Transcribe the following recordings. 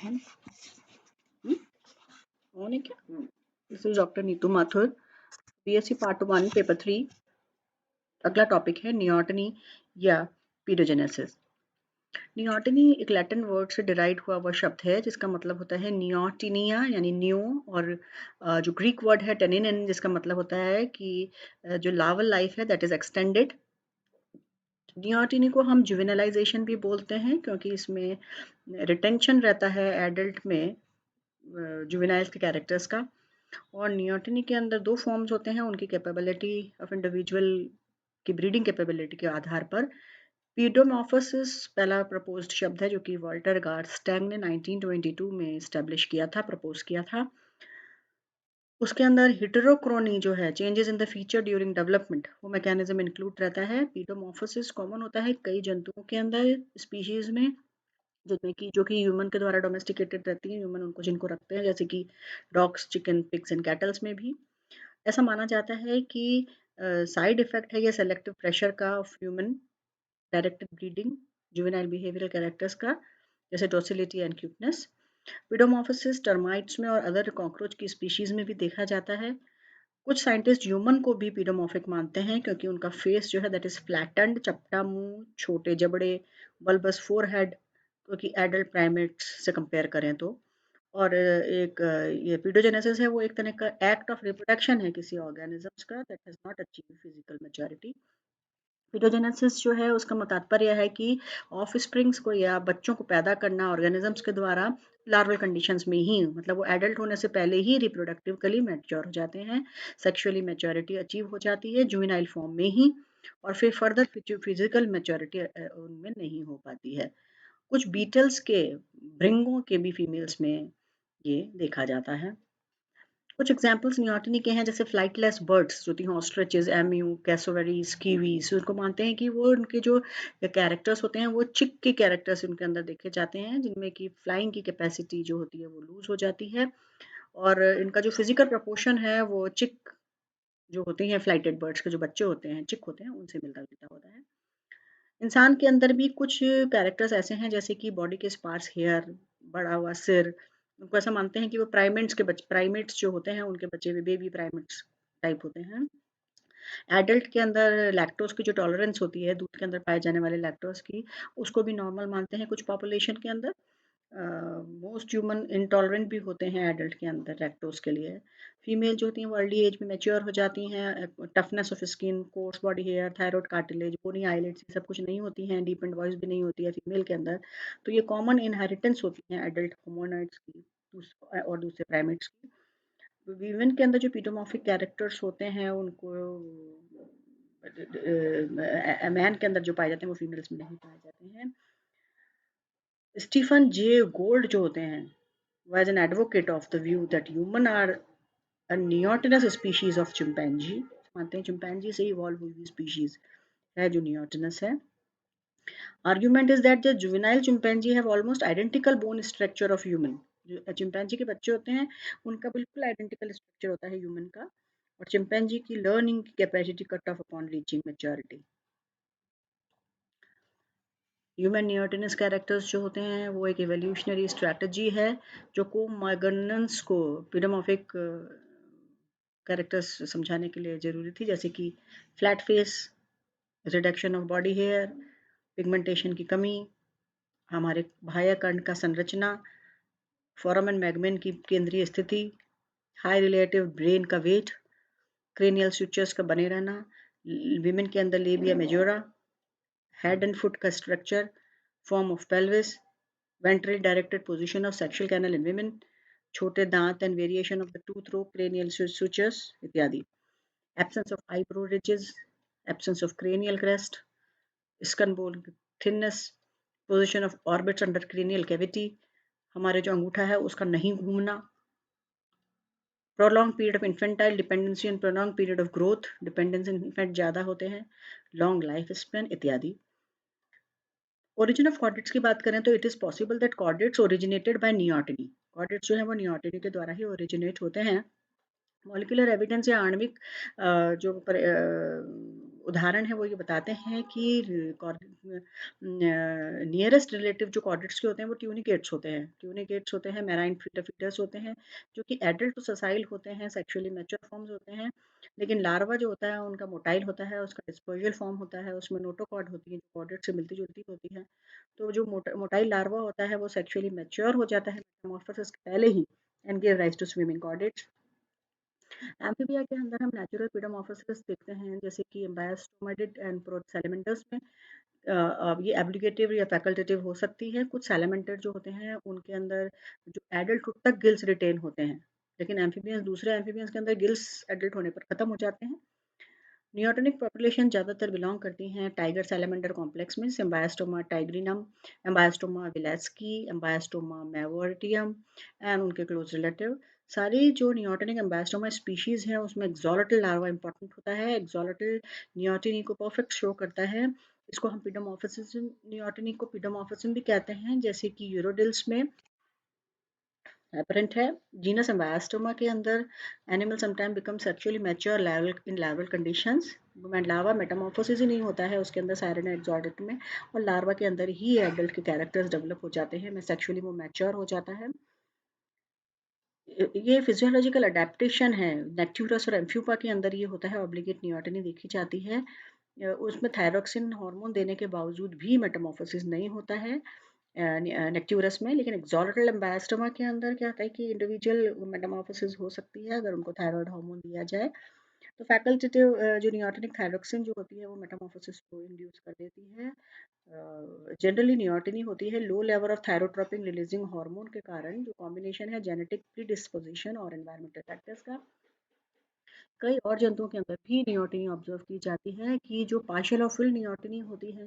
On? On है क्या? This is Dr. Neetu Mathur, BSc Part 1, Paper 3. अगला topic है नियोटनी या पीडोजेनेसिस। नियोटनी एक लैटिन वर्ड से डिराइव हुआ वह शब्द है जिसका मतलब होता है नियोटिनिया यानी न्यू, और जो ग्रीक वर्ड है टेनिन जिसका मतलब होता है कि जो लार्वल लाइफ है दैट इज एक्सटेंडेड। नियोटिनी को हम जुवेनलाइजेशन भी बोलते हैं क्योंकि इसमें रिटेंशन रहता है एडल्ट में जुवेनाइल के कैरेक्टर्स का। और नियोटिनी के अंदर दो फॉर्म्स होते हैं उनकी कैपेबिलिटी ऑफ इंडिविजुअल की ब्रीडिंग कैपेबिलिटी के आधार पर। पीडोमॉर्फोसिस पहला प्रपोज्ड शब्द है जो कि वॉल्टर गार्स्टैंग ने 1922 में इस्टेब्लिश किया था, प्रपोज किया था। उसके अंदर हिटेरोक्रोनी जो है changes in the feature during development वो मैकेनिज्म इंक्लूड रहता है। पीडोमॉर्फोसिस कॉमन होता है कई जंतुओं के अंदर स्पीशीज में जिनमें कि जो कि ह्यूमन के द्वारा डोमेस्टिकेटेड रहती हैं, ह्यूमन उनको जिनको रखते हैं, जैसे कि dogs, chicken, pigs and kettles में भी। ऐसा माना जाता है कि साइड इफेक्ट है ये सेलेक्टिव प्रेशर का of human directed breeding juvenile behavioural characters का, जैसे डॉसिलिटी एंड क्यूटनेस। पीडोमॉर्फोसिस टर्माइट्स में और अदर कॉकरोच की स्पीशीज में भी देखा जाता है। कुछ साइंटिस्ट ह्यूमन को भी पीडोमॉर्फिक मानते हैं क्योंकि उनका फेस जो है दैट इज फ्लैटेंड, चपटा मुंह, छोटे जबड़े, बल्बस फोरहेड, क्योंकि एडल्ट प्राइमेट्स से कंपेयर करें तो। और एक ये पीडोजेनेसिस है वो एक तरह का एक्ट ऑफ रिप्रोडक्शन है किसी ऑर्गेनिजम्स का that has not achieve physical maturity. Paedogenesis जो है उसका तात्पर्य है कि ऑफ स्प्रिंग्स को या बच्चों को पैदा करना ऑर्गेनिजम्स के द्वारा लार्वल कंडीशंस में ही, मतलब वो एडल्ट होने से पहले ही रिप्रोडक्टिवली मैच्योर हो जाते हैं, सेक्सुअली मैच्योरिटी अचीव हो जाती है जुवेनाइल फॉर्म में ही, और फिर फर्दर फिजिकल मैच्योरिटी उनमें नहीं हो पाती है। कुछ बीटल्स के भृंगों के भी फीमेल्स में ये देखा जाता है। कुछ एग्जांपल्स नियोटनी के हैं जैसे फ्लाइटलेस बर्ड्स जो थी ऑस्ट्रिचेस, एम्यू, कैसोवेरीज, कीवीज, उनको मानते हैं कि वो उनके जो कैरेक्टर्स होते हैं वो चिक के कैरेक्टर्स उनके अंदर देखे जाते हैं जिनमें कि फ्लाइंग की कैपेसिटी जो होती है वो लूज हो जाती है, और इनका जो फिजिकल प्रपोर्शन है वो चिक जो होते हैं फ्लाइटेड बर्ड्स के जो बच्चे होते हैं चिक होते हैं उनसे मिलता जुलता होता है। इंसान के अंदर भी कुछ कैरेक्टर्स ऐसे हैं जैसे कि बॉडी के स्पार्स हेयर, बड़ा हुआ सिर, उनको ऐसा मानते हैं कि वो प्राइमेट्स जो होते हैं उनके बच्चे भी बेबी प्राइमेट्स टाइप होते हैं। एडल्ट के अंदर लैक्टोज की जो टॉलरेंस होती है दूध के अंदर पाए जाने वाले लैक्टोज की, उसको भी नॉर्मल मानते हैं कुछ पॉपुलेशन के अंदर। मोस्ट ह्यूमन इंटॉलरेंट भी होते हैं एडल्ट के अंदर लैक्टोज के लिए। फीमेल जो होती हैं वो अर्ली एज में मैच्योर हो जाती हैं, toughness of skin, coarse body hair, thyroid cartilage, bony eyelids, ये सब कुछ नहीं होती हैं, डीप एंड वॉइस भी नहीं होती है फीमेल के अंदर। तो ये कॉमन इनहेरिटेंस होती हैं एडल्ट होमोनॉइड्स की और दूसरे प्राइमेट्स की। वीमेन के अंदर जो पीडोमॉर्फिक कैरेक्टर्स होते हैं उनको मैन के अंदर जो पाए जाते हैं वो फीमेल्स में नहीं पाए जाते हैं। स्टीफन जे गोल्ड जो होते हैं was an advocate of the view that human are a neotenous species of chimpanzee, मानते हैं चिंपैंजी से इवॉल्व हुई हुई स्पीशीज है जो नियोटिनस है। Argument is that the juvenile chimpanzee have almost identical bone structure of human. जो चिंपैंजी के बच्चे होते हैं उनका बिल्कुल आइडेंटिकल स्ट्रक्चर होता है ह्यूमन का, और चिंपैंजी की लर्निंग की capacity cut off upon reaching maturity. Human neotenous characters जो होते हैं वो एक एवोल्यूशनरी स्ट्रैटेजी है जो को माइगनेंस को पीडोमॉर्फिक कैरेक्टर्स समझाने के लिए ज़रूरी थी, जैसे कि flat face, reduction of body hair, pigmentation की कमी, हमारे बाह्य कर्ण का संरचना, फोरामन मैगमेन की केंद्रीय स्थिति, हाई रिलेटिव ब्रेन का वेट, क्रेनियल स्यूचर्स का बने रहना, विमेन के अंदर labia majora, head and foot का structure, form of pelvis, ventral directed position of sexual canal in women, छोटे दांत and variation of the tooth row, cranial sutures इत्यादि। Absence of eyebrow ridges, absence of cranial crest, skull bone thinness, position of orbits under cranial cavity, हमारे जो अंगूठा है उसका नहीं घूमना, prolonged period of infantile dependency and prolonged period of growth, dependence in infant ज़्यादा होते हैं, long life span इत्यादि। Origin of chordates की बात करें तो it is possible that chordates originated by neoteny. Chordates जो है वो neoteny के द्वारा ही originate होते हैं। मॉलिक्यूलर एविडेंस या आणविक जो उदाहरण है वो ये बताते हैं कि नियरेस्ट रिलेटिव जो कॉर्डेट्स के होते हैं वो ट्यूनिकेट्स होते हैं, मैराइन फीडर्स होते हैं, जो कि एडल्ट टू ससाइल होते हैं, सेक्सुअली मैच्योर फॉर्म्स होते हैं। लेकिन लार्वा जो होता है उनका मोटाइल होता है, उसका डिस्पर्जल फॉर्म होता है, उसमें नोटोकॉर्ड होती है जो कॉर्डेट से मिलती जुलती होती है। तो जो मोटाइल लार्वा होता है वो सेक्सुअली मैच्योर हो जाता है मेटामॉर्फोसिस के पहले ही and give rise to swimming chordates. Amphibia के अंदर हम नेचुरल पीडोमॉर्फोसिस देखते हैं, जैसे कि एम्बायस्टोमेटिड एंड प्रोसैलमेंटर्स में। ये एब्लिगेटिव या फैकल्टेटिव हो सकती है। कुछ सैलमेंटर जो होते हैं उनके अंदर जो एडल्टहुड तक गिल्स रिटेन होते हैं, लेकिन एम्फीबियंस दूसरे एम्फीबियंस के अंदर गिल्स एडल्ट होने पर खत्म हो जाते हैं। नियोटोनिक पॉपुलेशन ज़्यादातर बिलोंग करती हैं टाइगर सैलमेंडर कॉम्प्लेक्स में, एम्बायस्टोमा टाइग्रिनम, एम्बायस्टोमा विलेस्की, एम्बायस्टोमा मेवोर्टियम एंड उनके क्लोज रिलेटिव। सारी जो नियोटोनिक एम्बायस्टोमा स्पीशीज़ हैं उसमें एक्सोलेटल लार्वा इंपॉर्टेंट होता है। एक्सोलेटल नियोटनी को परफेक्ट शो करता है। इसको हम पीडोमॉर्फिज्म, नियोटनी को पीडोमॉर्फिज्म भी कहते हैं, जैसे कि यूरोडिल्स में अपरेंट है। जीनस एम्बायस्टोमा के अंदर animal sometime become sexually mature in larval conditions. Larva metamorphosis ही नहीं होता है उसके अंदर साइरन एक्सोडेट में, और लार्वा के अंदर ही एडल्ट के कैरेक्टर्स डेवलप हो जाते हैं, मैं सेक्सुअली वो मैच्योर हो जाता है। ये फिजियोलॉजिकल अडेप्टेशन है। नेक्ट्यूरस और एम्फ्यूपा के अंदर ये होता है, ऑब्लिगेट नियोटनी देखी जाती है। उसमें थायरॉक्सिन हार्मोन देने के बावजूद भी मेटामॉर्फोसिस नहीं होता है नेक्ट्यूरस में। लेकिन एक्सोलेटल एम्बायस्टोमा के अंदर क्या होता है कि इंडिविजुअल मेटामॉर्फोसिस हो सकती है अगर उनको थायराइड हार्मोन दिया जाए। तो फैकल्टेटिव जो नियोटनिक थायरॉक्सिन जो होती है वो मेटामॉर्फोसिस को इंड्यूस कर देती है। जनरली नियोटनी होती है low level of thyrotropin releasing hormone के कारण, जो कॉम्बिनेशन है जेनेटिक प्रीडिस्पोजिशन और एनवायरमेंटल फैक्टर्स का। कई और जंतुओं के अंदर भी नियोटनी ऑब्जर्व की जाती है कि जो पार्शियल और फुल नियोटनी होती है,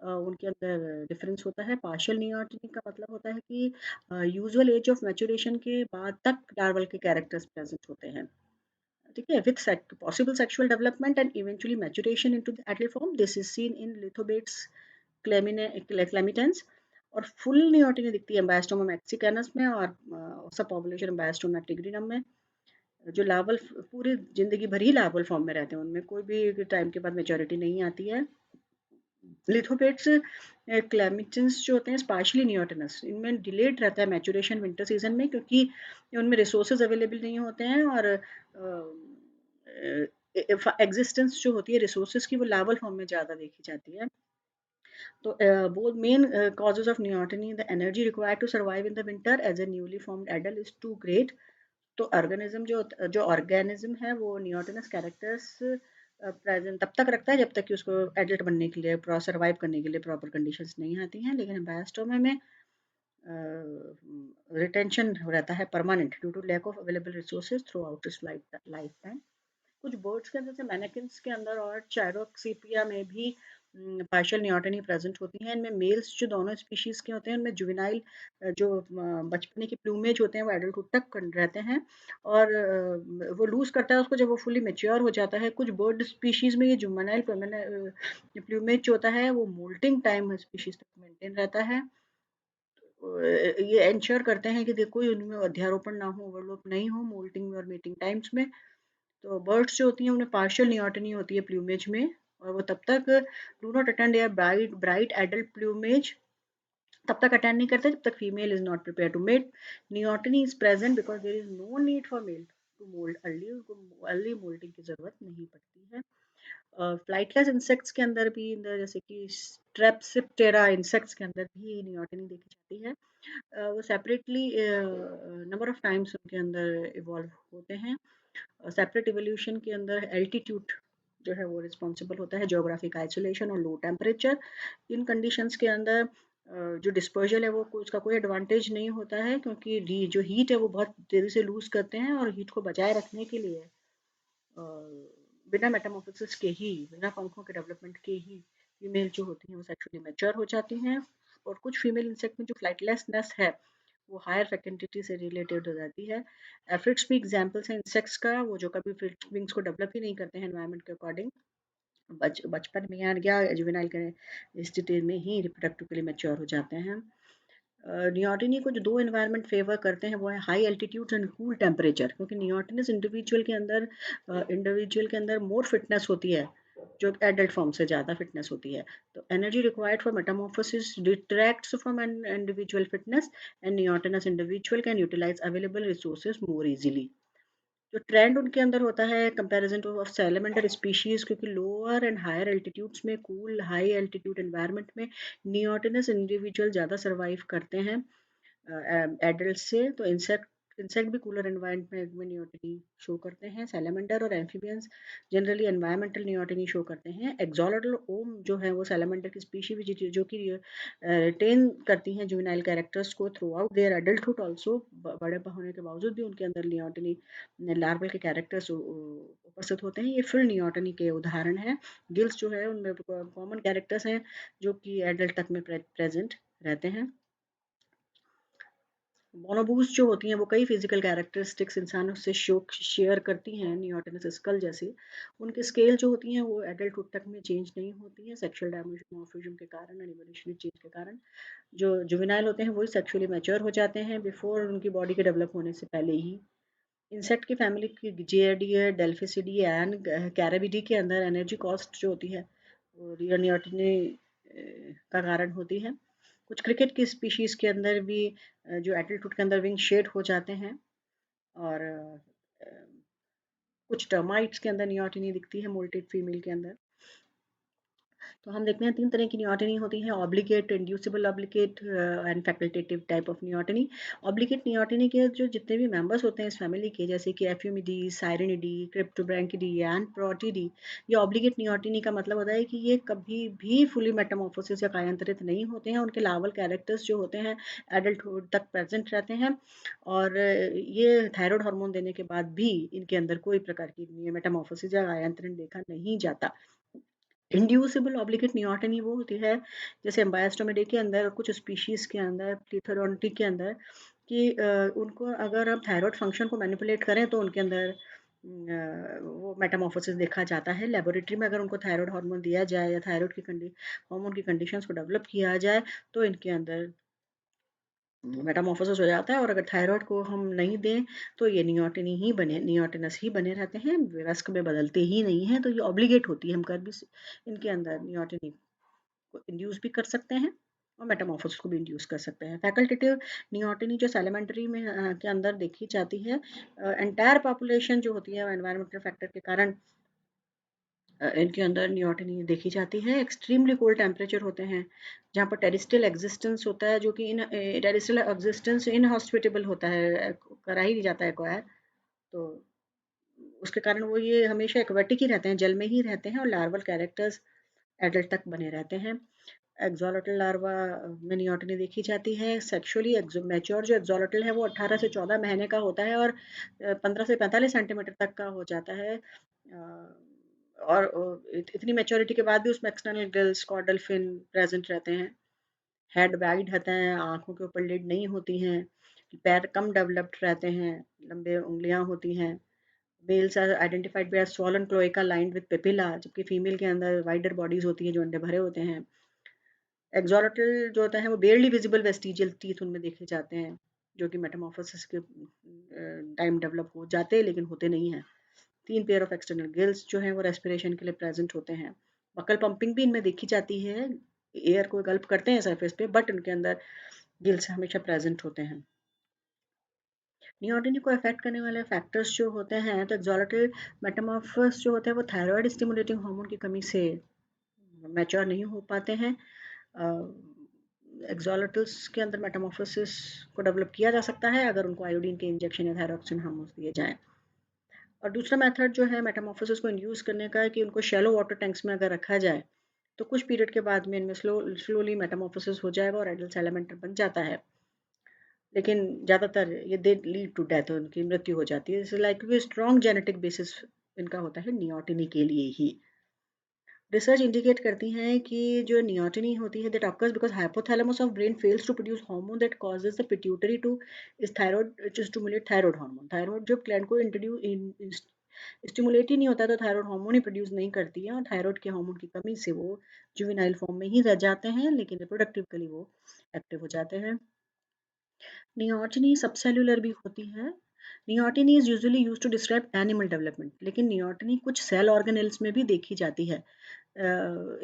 उनके अंदर डिफरेंस होता है। पार्शियल नियोटनी का मतलब होता है कि यूजुअल एज ऑफ मैच्योरेशन के बाद तक लार्वल के कैरेक्टर्स प्रेजेंट होते हैं, ठीक है, with possible sexual development and eventually maturation into the adult form. This is seen in Lithobates clamitans. और फुल नियोटनी दिखती है एम्बायस्टोमा मैक्सिकैनस में और सब पॉपुलेशन एम्बायस्टोमा टिग्रिनम में। जो लार्वल पूरी ज़िंदगी भर ही लार्वल फॉर्म में रहते हैं, उनमें कोई भी टाइम के बाद मैच्योरिटी नहीं आती है। लिथोपेट्स क्लेमिटेंस जो होते हैं स्पार्शली नियोटनस, इनमें डिलेड रहता है मैच्योरेशन विंटर सीजन में, क्योंकि उनमें रिसोर्सेज अवेलेबल नहीं होते हैं, और एग्जिस्टेंस जो होती है रिसोर्सेज की वो लार्वल फॉर्म में ज़्यादा देखी जाती है। तो both main causes of neoteny, the energy required to survive in the winter as a newly formed adult is too great। तो ऑर्गेनिज्म जो ऑर्गेनिज्म है वो नियोटनस कैरेक्टर्स प्रेजेंट तब तक रखता है जब तक कि उसको एडल्ट बनने के लिए, सर्वाइव करने के लिए प्रॉपर कंडीशंस नहीं आती हैं। लेकिन बायोस्टोमा में रिटेंशन रहता है permanent due to lack of available resources throughout its lifetime. कुछ बर्ड्स के अंदर, जैसे मैनेकिन्स के अंदर और चायरोक्सीपिया में भी पार्शियल नियोटनी प्रेजेंट होती हैं। इनमें मेल्स जो दोनों स्पीशीज के होते हैं उनमें जुवेनाइल जो बचपने के प्लूमेज होते हैं वो एडल्टहुड तक रहते हैं, और वो लूज करता है उसको जब वो फुली मेच्योर हो जाता है। कुछ बर्ड स्पीशीज में ये जुवेनाइल प्लूमेज जो होता है वो मोल्टिंग टाइम स्पीशीज तक मेंटेन रहता है। ये इंश्योर करते हैं कि देखो उनमें अध्यारोपण ना हो, ओवरलोप नहीं हो मोल्टिंग में और मीटिंग टाइम्स में। तो बर्ड्स जो होती हैं उन्हें पार्शियल नियोटनी होती है प्लूमेज में, और वो तब तक डू नॉट अटेंड या ब्राइट ब्राइट एडल्ट प्लूमेज तब तक अटेंड नहीं करते जब तक female is not prepare to mate. Neoteny is present because there is no need for male to moult early, उनको अर्ली मोल्टिंग की जरूरत नहीं पड़ती है। फ्लाइटलेस इंसेक्ट्स के अंदर भी, जैसे कि स्ट्रेप्सिप्टेरा इंसेक्ट्स के अंदर भी नियोटनी देखी जाती है। वो सेपरेटली नंबर ऑफ टाइम्स उनके अंदर इवॉल्व होते हैं। सेपरेट इवोल्यूशन के अंदर एल्टीट्यूड जो है वो रिस्पॉन्सिबल होता है, ज्योग्राफिक आइसोलेशन और लो टेम्परेचर। इन कंडीशंस के अंदर जो डिस्पर्जल है वो उसका कोई एडवांटेज नहीं होता है, क्योंकि जो हीट है वो बहुत तेज़ी से लूज करते हैं, और हीट को बचाए रखने के लिए बिना मेटामॉर्फोसिस के ही, बिना पंखों के डेवलपमेंट के ही फीमेल जो होती हैं वो सेक्सुअली मैच्योर हो जाती हैं। और कुछ फीमेल इंसेक्ट में जो फ्लाइटलेसनेस है वो हायर फैकल्टी से रिलेटेड हो जाती है। एफ्रिड्स भी एग्जांपल्स हैं इंसेक्ट्स का, वो जो कभी विंग्स को डेवलप ही नहीं करते हैं एनवायरनमेंट के अकॉर्डिंग, बचपन में या जुवेनाइल के स्थिति में ही रिप्रोडक्टिवली मैच्योर हो जाते हैं। नियोटिनी को जो दो एनवायरनमेंट फेवर करते हैं वो है high altitude and cool temperature, क्योंकि नियोटिनस इंडिविजुअल के अंदर मोर फिटनेस होती है जो एडल्ट फॉर्म से ज़्यादा फिटनेस होती है। तो energy required for metamorphosis detracts from an individual fitness and neotenous individual can utilize available resources more easily. जो ट्रेंड उनके अंदर होता है comparison to of salamander species, क्योंकि लोअर एंड हायर एल्टीट्यूड्स में कूल हाई एल्टीट्यूड एनवायरनमेंट में neotenous individual ज़्यादा survive करते हैं एडल्ट से। तो इंसेक्ट इंसेक्ट भी कूलर एनवायरनमेंट में नियोटिनी शो करते हैं। सैलमेंडर और एम्फीबियंस जनरली एनवायरमेंटल नियोटिनी शो करते हैं। एक्सोलॉटल ओम जो है वो सैलमेंडर की स्पीशी भी जो कि रिटेन करती हैं जुवेनाइल कैरेक्टर्स को throughout their adulthood also. बड़े होने के बावजूद भी उनके अंदर नियोटिनी लार्वल के कैरेक्टर्स उपस्थित होते हैं। ये फिर नियोटनी के उदाहरण हैं। गिल्स जो है उनमें कॉमन कैरेक्टर्स हैं जो कि एडल्ट तक में प्रेजेंट रहते हैं। बोनोबूस जो होती हैं वो कई फिजिकल कैरेक्टरिस्टिक्स इंसानों से शेयर करती हैं नियोटिनस स्कल जैसी। उनकी स्केल जो होती हैं वो एडल्टहुड तक में चेंज नहीं होती हैं सेक्सुअल डायमॉर्फिज्म के कारण और इवोल्यूशनरी चेंज के कारण। जो जुवेनाइल होते हैं वही सेक्सुअली मैच्योर हो जाते हैं बिफोर उनकी बॉडी के डेवलप होने से पहले ही। इंसेक्ट की फैमिली की जेएडी डेल्फिसिडी एंड कैराबिडी के अंदर एनर्जी कॉस्ट जो होती है वो नियोटिनी का कारण होती है। कुछ क्रिकेट की स्पीशीज के अंदर भी जो एडल्टहुड के अंदर विंग शेड हो जाते हैं। और कुछ टर्माइट्स के अंदर नियोटिनी दिखती है मोल्टेड फीमेल के अंदर। तो हम देखते हैं 3 तरह की नियोटिनी होती है। Obligate, inducible obligate and facultative type of neoteny. Obligate neoteny के जो जितने भी मेंबर्स होते हैं इस फैमिली के, जैसे कि एफ्यूमिडी, साइरेनिडी, क्रिप्टोब्रैंकिडी एंड प्रोटिडी, ये ऑब्लिगेट नियोटिनी का मतलब होता है कि ये कभी भी फुली मेटामॉर्फोसिस या कायांतरित नहीं होते हैं। उनके लार्वल कैरेक्टर्स जो होते हैं एडल्टहुड तक प्रेजेंट रहते हैं। और ये थायराइड हार्मोन देने के बाद भी इनके अंदर कोई प्रकार की मेटामॉर्फोसिस या कायांतरण देखा नहीं जाता। इंड्यूसिबल ऑब्लिगेट नियोटनी वो होती है जैसे एम्बायस्टोमेडी के अंदर और कुछ स्पीशीज के अंदर, प्लीथोडोंटी के अंदर, कि उनको अगर हम थायराइड फंक्शन को मैनिपुलेट करें तो उनके अंदर वो मेटामॉर्फोसिस देखा जाता है। लेबोरेटरी में अगर उनको थायराइड हार्मोन दिया जाए या थायराइड की हार्मोन की कंडीशंस को डेवलप किया जाए तो इनके अंदर मेटामॉर्फोसिस हो जाता है। और अगर थायराइड को हम नहीं दें तो ये नियोटिनस ही बने रहते हैं, वयस्क में बदलते ही नहीं हैं। तो ये ऑब्लिगेट होती है, हम कर भी इनके अंदर नियोटिनी को इंड्यूस भी कर सकते हैं और मेटामॉर्फोसिस को भी इंड्यूस कर सकते हैं। फैकल्टेटिव नियोटिनी जो सैलिमेंट्री में के अंदर देखी जाती है, एंटायर पॉपुलेशन जो होती है एनवायरमेंटल फैक्टर के कारण इनके अंदर नियोटिनी देखी जाती है। एक्सट्रीमली कोल्ड टेम्परेचर होते हैं जहाँ पर टेरिस्ट्रियल एग्जिस्टेंस होता है, जो कि इन टेरिस्ट्रियल एग्जिस्टेंस इनहॉस्पिटेबल होता है, करा ही नहीं जाता है एक्वायर। तो उसके कारण वो ये हमेशा एक्वेटिक ही रहते हैं, जल में ही रहते हैं और लार्वल कैरेक्टर्स एडल्ट तक बने रहते हैं। एक्सोलोटल लार्वा में नियोटिनी देखी जाती है। सेक्सुअली मैच्योर जो एक्सोलोटल है वो 18 से 14 महीने का होता है और 15 से 45 सेंटीमीटर तक का हो जाता है। और इतनी मैच्योरिटी के बाद भी उसमें external gills, caudal fin present रहते हैं। हेड वाइड रहता है, आँखों के ऊपर लिड नहीं होती हैं, पैर कम डेवलप्ड रहते हैं, लंबे उंगलियाँ होती हैं। Males are identified by swollen cloaca lined with papilla, जबकि फीमेल के अंदर वाइडर बॉडीज होती हैं जो अंडे भरे होते हैं। एक्सोलोटल जो होता है वो बेयरली विजिबल वेस्टिजियल टीथ उनमें देखे जाते हैं, जो कि मेटामॉर्फोसिस के टाइम डेवलप हो जाते हैं लेकिन होते नहीं हैं। 3 पेयर ऑफ एक्सटर्नल गिल्स जो हैं वो रेस्पिरेशन के लिए प्रेजेंट होते हैं। बकल पंपिंग भी इनमें देखी जाती है, एयर को गल्प करते हैं सरफेस पे, बट उनके अंदर गिल्स हमेशा प्रेजेंट होते हैं। नियोटिनी को अफेक्ट करने वाले फैक्टर्स जो होते हैं, तो एक्सोलोटल मेटामॉर्फोस जो होते हैं वो थायराइड स्टिमुलेटिंग हार्मोन की कमी से मैच्योर नहीं हो पाते हैं। एक्सोलोटल्स के अंदर मेटामॉर्फोसिस को डेवलप किया जा सकता है अगर उनको आयोडीन के इंजेक्शन या थायरॉक्सिन हार्मोन्स दिए जाएं। और दूसरा मेथड जो है मेटामॉर्फोसिस को इंड्यूस करने का है कि उनको शैलो वाटर टैंक्स में अगर रखा जाए तो कुछ पीरियड के बाद में इनमें स्लोली मेटामॉर्फोसिस हो जाएगा और एडल्ट सैलामेंटर बन जाता है। लेकिन ज़्यादातर ये दे लीड टू डेथ, उनकी मृत्यु हो जाती है। लाइक स्ट्रॉन्ग जेनेटिक बेसिस इनका होता है नियोटिनी के लिए ही। रिसर्च इंडिकेट करती हैं कि जो नियोटिनी होती है that occurs because hypothalamus of brain fails to produce hormone that causes the pituitary to is thyroid to stimulate thyroid hormone. Thyroid जब ग्लैंड को इंट्रोड्यूस स्टिमुलेट ही नहीं होता तो थायराइड हार्मोन ही प्रोड्यूस नहीं करती है और थायराइड के हार्मोन की कमी से वो जुवेनाइल फॉर्म में ही रह जाते हैं, लेकिन रिप्रोडक्टिवली वो एक्टिव हो जाते हैं। नियोटिनी सबसेल्यूलर भी होती है, neoteny is usually use to describe animal development, लेकिन नियोटिनी कुछ सेल ऑर्गेनेल्स में भी देखी जाती है.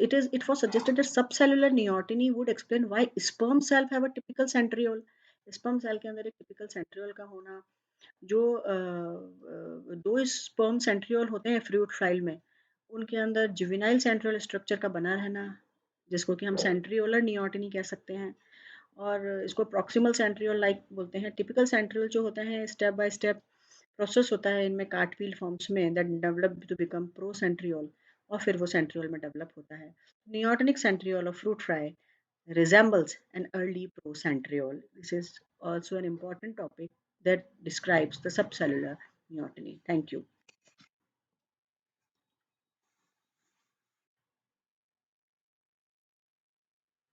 It was suggested that subcellular neoteny would explain why sperm cell have a typical centriole. sperm cell के अंदर एक typical centriole का होना, जो दो स्पर्म सेंट्रियोल होते हैं फ्रूट फ्लाइल में, उनके अंदर जुवेनाइल सेंट्रियोल स्ट्रक्चर का बना रहना, जिसको कि हम सेंट्रियोलर नियोटनी कह सकते हैं. और इसको प्रॉक्सिमल सेंट्रियोल लाइक बोलते हैं. टिपिकल सेंट्रियोल जो होता है स्टेप बाय स्टेप प्रोसेस होता है इनमें कार्टवील फॉर्म्स में that develop to become procentriole, और फिर वो सेंट्रियोल में डेवलप होता है. Neotenic centriole of fruit fly resembles an early procentriole. This is also an important topic that describes the subcellular neoteny. Thank you.